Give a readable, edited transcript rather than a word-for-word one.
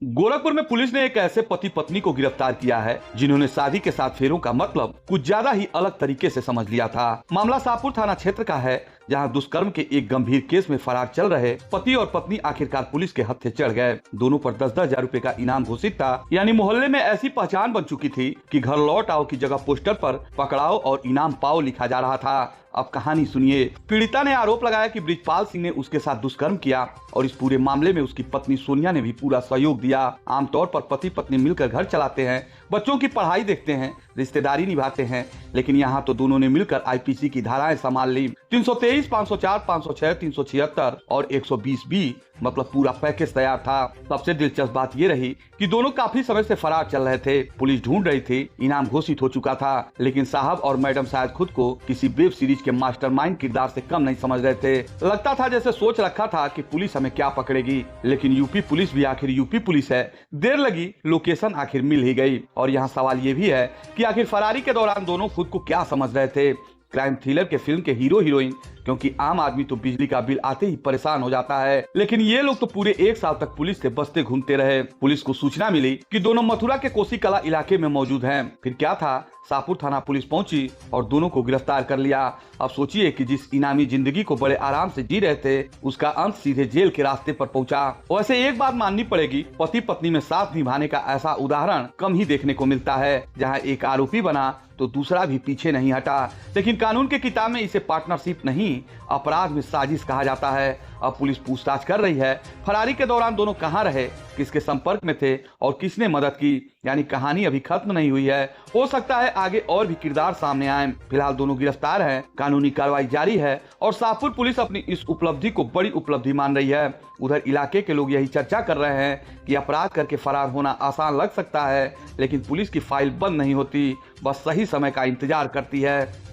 गोरखपुर में पुलिस ने एक ऐसे पति पत्नी को गिरफ्तार किया है जिन्होंने शादी के साथ फेरों का मतलब कुछ ज्यादा ही अलग तरीके से समझ लिया था। मामला शाहपुर थाना क्षेत्र का है, जहां दुष्कर्म के एक गंभीर केस में फरार चल रहे पति और पत्नी आखिरकार पुलिस के हत्थे चढ़ गए। दोनों पर 10-10 हजार रूपए का इनाम घोषित था। यानी मोहल्ले में ऐसी पहचान बन चुकी थी कि घर लौट आओ की जगह पोस्टर पर पकड़ाओ और इनाम पाओ लिखा जा रहा था। अब कहानी सुनिए। पीड़िता ने आरोप लगाया कि बृजपाल सिंह ने उसके साथ दुष्कर्म किया और इस पूरे मामले में उसकी पत्नी सोनिया ने भी पूरा सहयोग दिया। आमतौर पर पति पत्नी मिलकर घर चलाते हैं, बच्चों की पढ़ाई देखते हैं, रिश्तेदारी निभाते हैं, लेकिन यहाँ तो दोनों ने मिलकर आईपीसी की धाराएं संभाल ली। 323, 504, 506, 376 और 120B मतलब पूरा पैकेज तैयार था। सबसे दिलचस्प बात ये रही कि दोनों काफी समय से फरार चल रहे थे। पुलिस ढूंढ रही थी, इनाम घोषित हो चुका था, लेकिन साहब और मैडम शायद खुद को किसी वेब सीरीज के मास्टरमाइंड किरदार से कम नहीं समझ रहे थे। लगता था जैसे सोच रखा था कि पुलिस हमें क्या पकड़ेगी, लेकिन यूपी पुलिस भी आखिर यूपी पुलिस है। देर लगी, लोकेशन आखिर मिल ही गई। और यहाँ सवाल ये भी है कि आखिर फरारी के दौरान दोनों खुद को क्या समझ रहे थे। क्राइम थ्रिलर के फिल्म के हीरो हीरोइन, क्योंकि आम आदमी तो बिजली का बिल आते ही परेशान हो जाता है, लेकिन ये लोग तो पूरे 1 साल तक पुलिस से बचते घूमते रहे। पुलिस को सूचना मिली कि दोनों मथुरा के कोसी कला इलाके में मौजूद हैं। फिर क्या था, शाहपुर थाना पुलिस पहुंची और दोनों को गिरफ्तार कर लिया। अब सोचिए कि जिस इनामी जिंदगी को बड़े आराम से जी रहे थे, उसका अंत सीधे जेल के रास्ते पर पहुंचा। वैसे एक बात माननी पड़ेगी, पति पत्नी में साथ निभाने का ऐसा उदाहरण कम ही देखने को मिलता है। जहां एक आरोपी बना तो दूसरा भी पीछे नहीं हटा। लेकिन कानून के किताब में इसे पार्टनरशिप नहीं, अपराध में साजिश कहा जाता है। अब पुलिस पूछताछ कर रही है, फरारी के दौरान दोनों कहां रहे, किसके संपर्क में थे और किसने मदद की। यानी कहानी अभी खत्म नहीं हुई है। हो सकता है आगे और भी किरदार सामने आए। फिलहाल दोनों गिरफ्तार हैं, कानूनी कार्रवाई जारी है और शाहपुर पुलिस अपनी इस उपलब्धि को बड़ी उपलब्धि मान रही है। उधर इलाके के लोग यही चर्चा कर रहे हैं कि अपराध करके फरार होना आसान लग सकता है, लेकिन पुलिस की फाइल बंद नहीं होती, बस सही समय का इंतजार करती है।